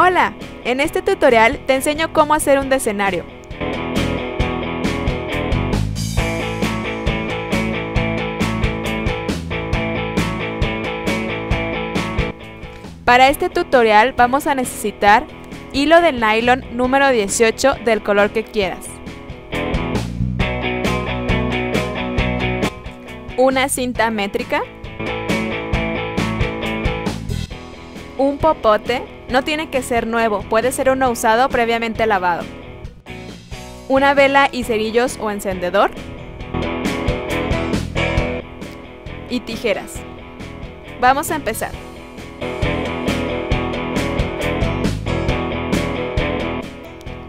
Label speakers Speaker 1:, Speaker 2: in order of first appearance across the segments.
Speaker 1: Hola, en este tutorial te enseño cómo hacer un decenario. Para este tutorial vamos a necesitar hilo de nylon número 18 del color que quieras, una cinta métrica, un popote, no tiene que ser nuevo, puede ser uno usado previamente lavado, una vela y cerillos o encendedor y tijeras. Vamos a empezar.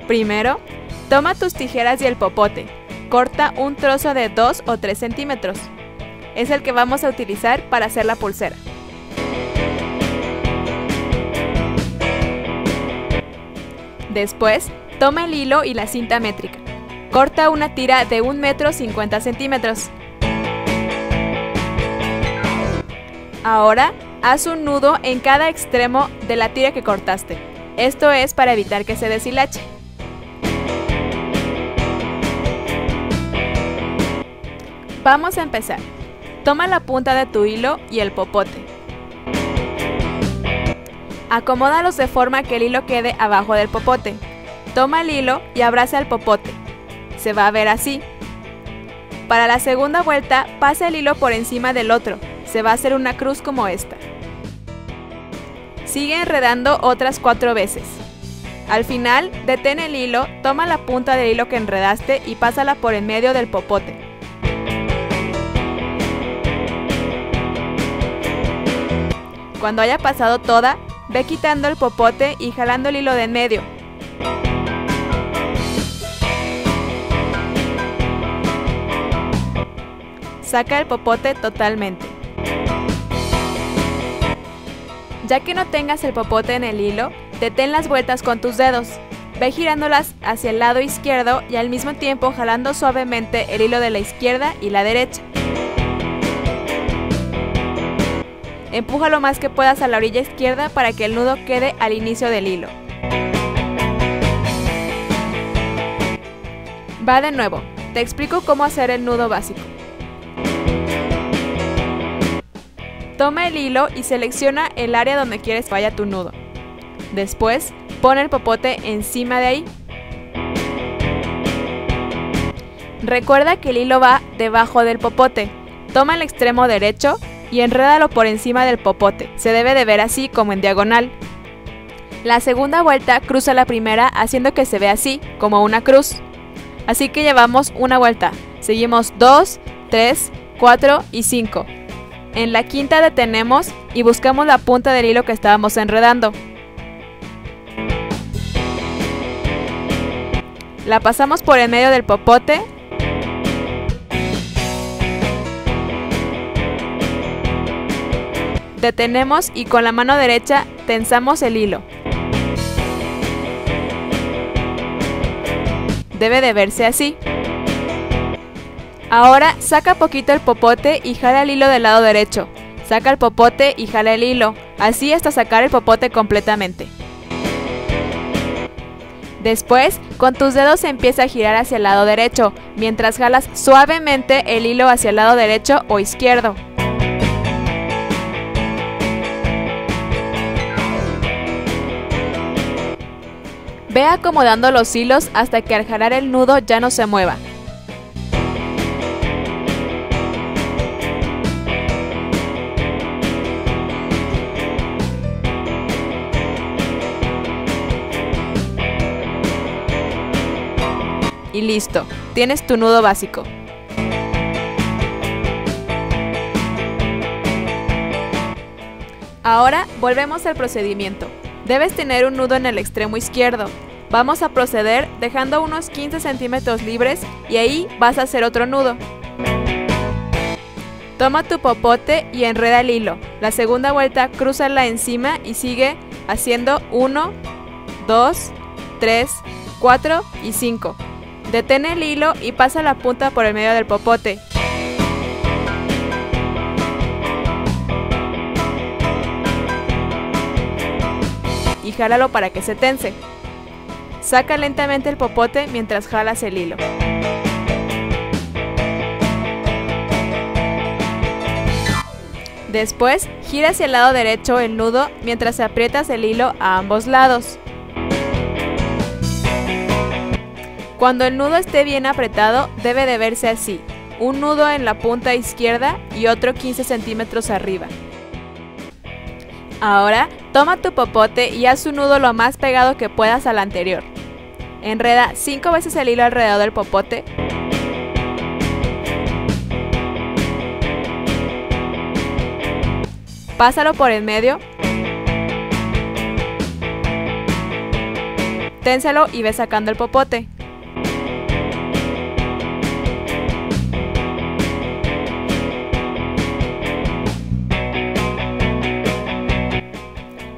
Speaker 1: Primero, toma tus tijeras y el popote, corta un trozo de 2 o 3 centímetros. Es el que vamos a utilizar para hacer la pulsera. Después, toma el hilo y la cinta métrica. Corta una tira de 1 metro 50 centímetros. Ahora, haz un nudo en cada extremo de la tira que cortaste. Esto es para evitar que se deshilache. Vamos a empezar. Toma la punta de tu hilo y el popote. Acomódalos de forma que el hilo quede abajo del popote. Toma el hilo y abraza el popote. Se va a ver así. Para la segunda vuelta, pasa el hilo por encima del otro. Se va a hacer una cruz como esta. Sigue enredando otras 4 veces. Al final, detén el hilo, toma la punta del hilo que enredaste y pásala por en medio del popote. Cuando haya pasado toda, ve quitando el popote y jalando el hilo de en medio. Saca el popote totalmente. Ya que no tengas el popote en el hilo, detén las vueltas con tus dedos. Ve girándolas hacia el lado izquierdo y al mismo tiempo jalando suavemente el hilo de la izquierda y la derecha. Empuja lo más que puedas a la orilla izquierda para que el nudo quede al inicio del hilo. Va de nuevo, te explico cómo hacer el nudo básico. Toma el hilo y selecciona el área donde quieres que vaya tu nudo. Después, pon el popote encima de ahí. Recuerda que el hilo va debajo del popote. Toma el extremo derecho y enrédalo por encima del popote. Se debe de ver así, como en diagonal. La segunda vuelta cruza la primera haciendo que se vea así, como una cruz. Así que llevamos una vuelta. Seguimos 2, 3, 4 y 5. En la quinta detenemos y buscamos la punta del hilo que estábamos enredando. La pasamos por en medio del popote. Detenemos y con la mano derecha tensamos el hilo. Debe de verse así. Ahora saca poquito el popote y jala el hilo del lado derecho. Saca el popote y jala el hilo, así hasta sacar el popote completamente. Después, con tus dedos empieza a girar hacia el lado derecho, mientras jalas suavemente el hilo hacia el lado derecho o izquierdo. Ve acomodando los hilos hasta que al jalar el nudo ya no se mueva. Y listo, tienes tu nudo básico. Ahora volvemos al procedimiento. Debes tener un nudo en el extremo izquierdo. Vamos a proceder dejando unos 15 centímetros libres y ahí vas a hacer otro nudo. Toma tu popote y enreda el hilo. La segunda vuelta crúzala encima y sigue haciendo 1, 2, 3, 4 y 5. Detén el hilo y pasa la punta por el medio del popote. y jálalo para que se tense. Saca lentamente el popote mientras jalas el hilo. Después, gira hacia el lado derecho el nudo mientras aprietas el hilo a ambos lados. Cuando el nudo esté bien apretado, debe de verse así: un nudo en la punta izquierda y otro 15 centímetros arriba. Ahora, toma tu popote y haz un nudo lo más pegado que puedas al anterior. Enreda 5 veces el hilo alrededor del popote. Pásalo por en medio. Ténselo y ve sacando el popote.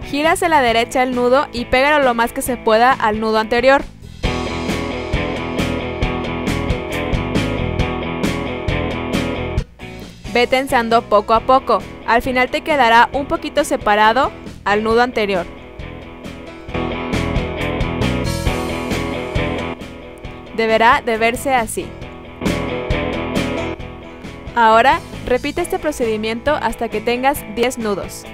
Speaker 1: Gira hacia la derecha el nudo y pégalo lo más que se pueda al nudo anterior. Ve tensando poco a poco. Al final te quedará un poquito separado al nudo anterior. Deberá de verse así. Ahora, repite este procedimiento hasta que tengas 10 nudos.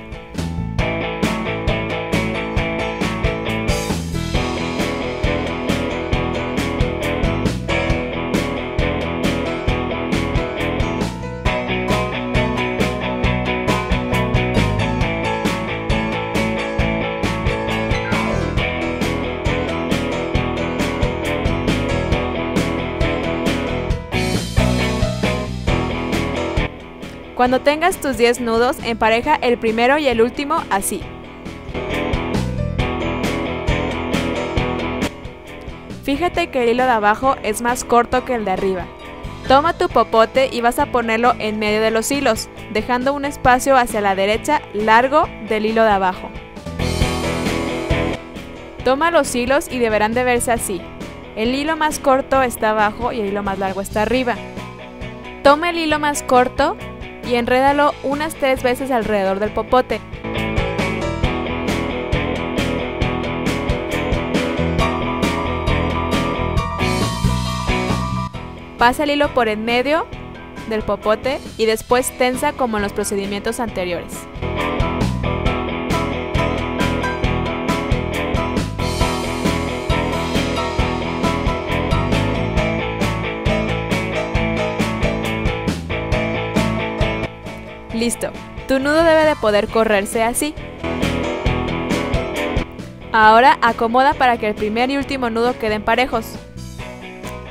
Speaker 1: Cuando tengas tus 10 nudos, empareja el primero y el último así. Fíjate que el hilo de abajo es más corto que el de arriba. Toma tu popote y vas a ponerlo en medio de los hilos, dejando un espacio hacia la derecha largo del hilo de abajo. Toma los hilos y deberán de verse así. El hilo más corto está abajo y el hilo más largo está arriba. Toma el hilo más corto y enrédalo unas 3 veces alrededor del popote. Pasa el hilo por en medio del popote y después tensa como en los procedimientos anteriores. Listo, tu nudo debe de poder correrse así. Ahora acomoda para que el primer y último nudo queden parejos.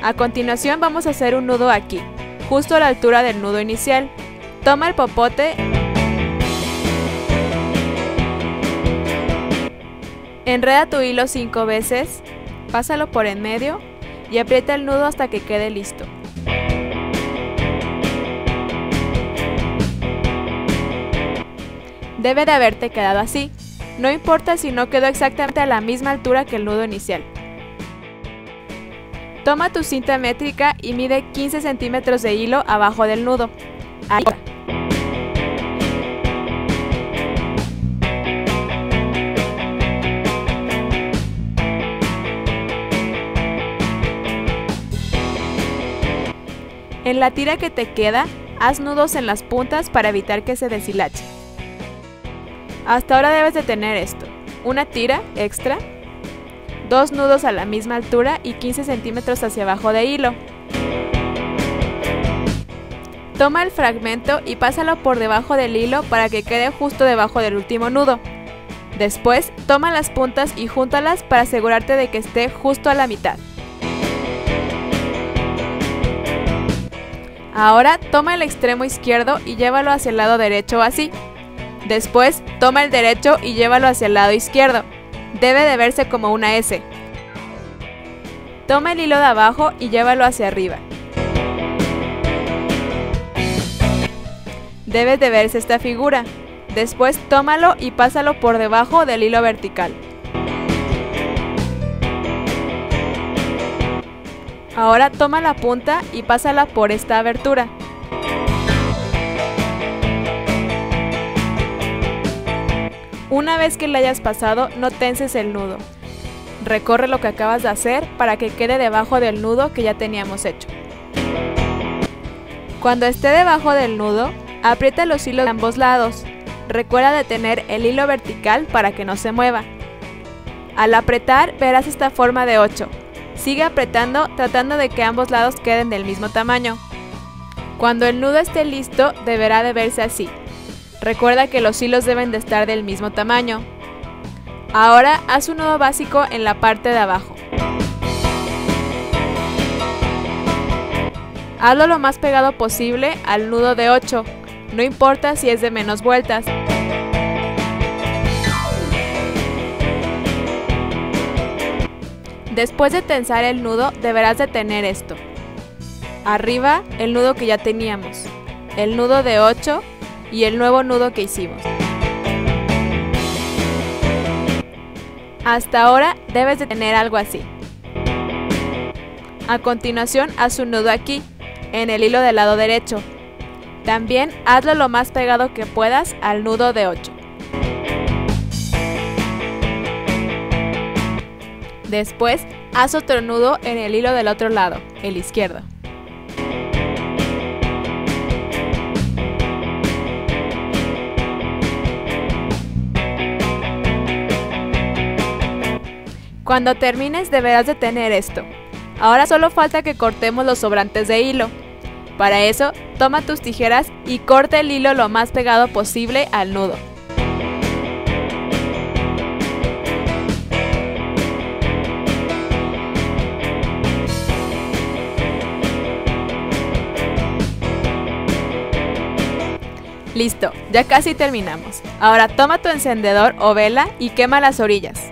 Speaker 1: A continuación vamos a hacer un nudo aquí, justo a la altura del nudo inicial. Toma el popote, enreda tu hilo 5 veces, pásalo por en medio y aprieta el nudo hasta que quede listo. Debe de haberte quedado así, no importa si no quedó exactamente a la misma altura que el nudo inicial. Toma tu cinta métrica y mide 15 centímetros de hilo abajo del nudo. Ahí. En la tira que te queda, haz nudos en las puntas para evitar que se deshilache. Hasta ahora debes de tener esto: una tira extra, 2 nudos a la misma altura y 15 centímetros hacia abajo de hilo. Toma el fragmento y pásalo por debajo del hilo para que quede justo debajo del último nudo. Después, toma las puntas y júntalas para asegurarte de que esté justo a la mitad. Ahora toma el extremo izquierdo y llévalo hacia el lado derecho así. Después, toma el derecho y llévalo hacia el lado izquierdo. Debe de verse como una S. Toma el hilo de abajo y llévalo hacia arriba. Debe de verse esta figura. Después tómalo y pásalo por debajo del hilo vertical. Ahora toma la punta y pásala por esta abertura. Una vez que le hayas pasado, no tenses el nudo. Recorre lo que acabas de hacer para que quede debajo del nudo que ya teníamos hecho. Cuando esté debajo del nudo, aprieta los hilos de ambos lados. Recuerda de tener el hilo vertical para que no se mueva. Al apretar verás esta forma de 8. Sigue apretando tratando de que ambos lados queden del mismo tamaño. Cuando el nudo esté listo, deberá de verse así. Recuerda que los hilos deben de estar del mismo tamaño. Ahora haz un nudo básico en la parte de abajo. Hazlo lo más pegado posible al nudo de 8, no importa si es de menos vueltas. Después de tensar el nudo, deberás de tener esto. Arriba, el nudo que ya teníamos, el nudo de 8 y el nuevo nudo que hicimos. Hasta ahora debes de tener algo así. A continuación, haz un nudo aquí, en el hilo del lado derecho. También hazlo lo más pegado que puedas al nudo de 8. Después, haz otro nudo en el hilo del otro lado, el izquierdo. Cuando termines deberás de tener esto. Ahora solo falta que cortemos los sobrantes de hilo. Para eso, toma tus tijeras y corta el hilo lo más pegado posible al nudo. Listo, ya casi terminamos. Ahora toma tu encendedor o vela y quema las orillas.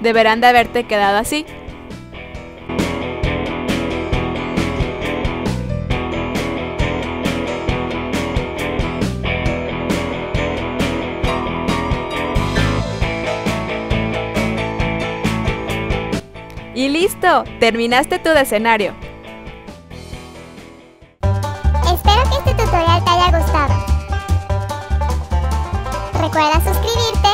Speaker 1: Deberán de haberte quedado así. ¡Y listo! ¡Terminaste tu escenario!
Speaker 2: Espero que este tutorial te haya gustado. Recuerda suscribirte